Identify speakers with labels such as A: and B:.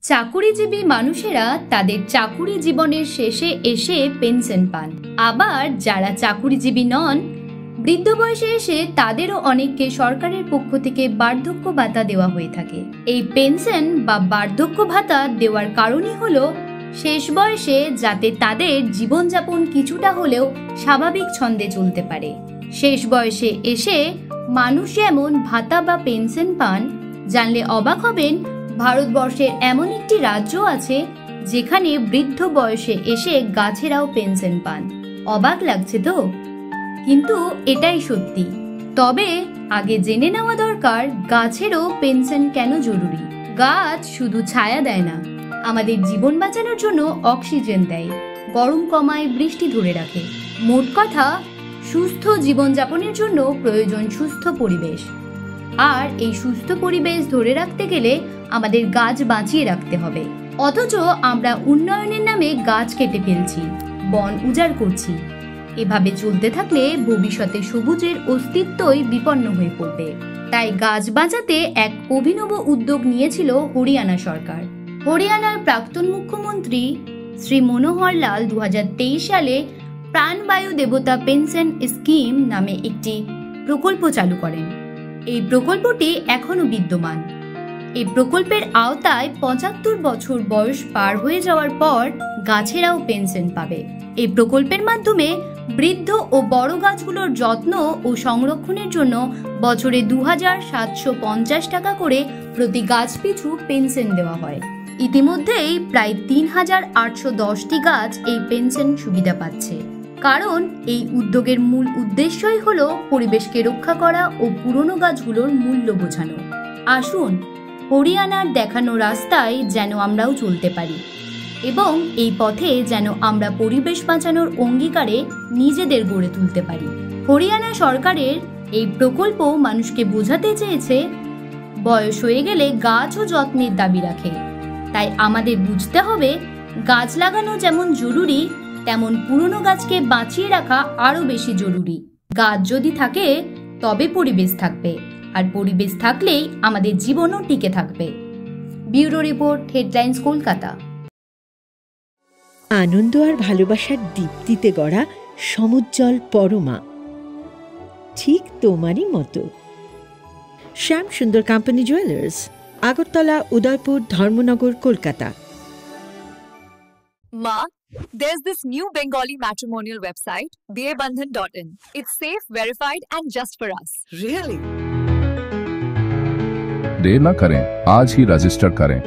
A: চাকুরিজীবী মানুষেরা তাদের চাকুরি জীবনের শেষে এসে পেনশন পান। আবার যারা চাকুরিজীবী নন, বৃদ্ধ বয়সে এসে তাদেরও অনেককে সরকারের পক্ষ থেকে বার্ধক্য ভাতা দেওয়া হয়ে থাকে। এই পেনশন বা বার্ধক্য ভাতা দেওয়ার কারণই হলো শেষ বয়সে যাতে তাদের জীবনযাপন কিছুটা হলেও স্বাভাবিক ছন্দে চলতে পারে। শেষ বয়সে এসে মানুষ যেমন ভাতা বা পেনশন পান, জানলে অবাক হবেন ভারতবর্ষের এমন একটি রাজ্য আছে যেখানে বৃদ্ধ বয়সে এসে গাছেরাও পেনশন পান। অবাক লাগছে তো? কিন্তু এটাই সত্যি। তবে আগে জেনে নেওয়া দরকার গাছেরও পেনশন কেন জরুরি। গাছ শুধু ছায়া দেয় না, আমাদের জীবন বাঁচানোর জন্য অক্সিজেন দেয়, গরম কমায়, বৃষ্টি ধরে রাখে। মোট কথা, সুস্থ জীবনযাপনের জন্য প্রয়োজন সুস্থ পরিবেশ। আর এই সুস্থ পরিবেশ ধরে রাখতে গেলে আমাদের গাছ বাঁচিয়ে রাখতে হবে। অথচ আমরা উন্নয়নের নামে গাছ কেটে ফেলছি, বন উজাড় করছি। এভাবে চলতে থাকলে ভবিষ্যতে সবুজের অস্তিত্বই বিপন্ন হয়ে পড়বে। তাই গাছ বাঁচাতে এক অভিনব উদ্যোগ নিয়েছিল হরিয়ানা সরকার। হরিয়ানার প্রাক্তন মুখ্যমন্ত্রী শ্রী মনোহর লাল 2023 সালে প্রাণবায়ু দেবতা পেনশন স্কিম নামে একটি প্রকল্প চালু করেন। এই প্রকল্পটি এখনো বিদ্যমান। এই প্রকল্পের আওতায় 75 বছর বয়স পার হয়ে যাওয়ার পর গাছেরাও পেনশন পাবে। এই প্রকল্পের মাধ্যমে বৃদ্ধ ও বড় গাছগুলোর যত্ন ও সংরক্ষণের জন্য বছরে 2750 টাকা করে প্রতি গাছ পিছু পেনশন দেওয়া হয়। ইতিমধ্যেই প্রায় 3810টি গাছ এই পেনশন সুবিধা পাচ্ছে। কারণ এই উদ্যোগের মূল উদ্দেশ্যই হলো পরিবেশকে রক্ষা করা ও পুরনো গাছগুলোর মূল্য বোঝানো। আসুন হরিয়ানার দেখানো রাস্তায় যেন আমরাও চলতে পারি এবং এই পথে যেন আমরা পরিবেশ বাঁচানোর অঙ্গীকারে নিজেদের গড়ে তুলতে পারি। হরিয়ানা সরকারের এই প্রকল্প মানুষকে বোঝাতে চেয়েছে বয়স হয়ে গেলে গাছও যত্নের দাবি রাখে। তাই আমাদের বুঝতে হবে গাছ লাগানো যেমন জরুরি, তেমন পুরনো গাছকে বাঁচিয়ে রাখা আরো বেশি জরুরি। গাছ যদি থাকে তবে পরিবেশ থাকবে, আর পরিবেশ থাকলেই আমাদের জীবনও টিকে থাকবে। Bureau report, headlines, Kolkata.
B: আনন্দ আর ভালোবাসার দীপ্তিতে গড়া সমুজ্জ্বল পরমা, ঠিক তোমারই মতো। শ্যাম সুন্দর company jewellers, Agartala, Udaipur, Dharmanagar, Kolkata.
C: Ma, there's this new Bengali matrimonial website, BABandhan.in. It's safe, verified, and just for us.
D: Really?
E: देर न करें, आज ही रजिस्टर करें।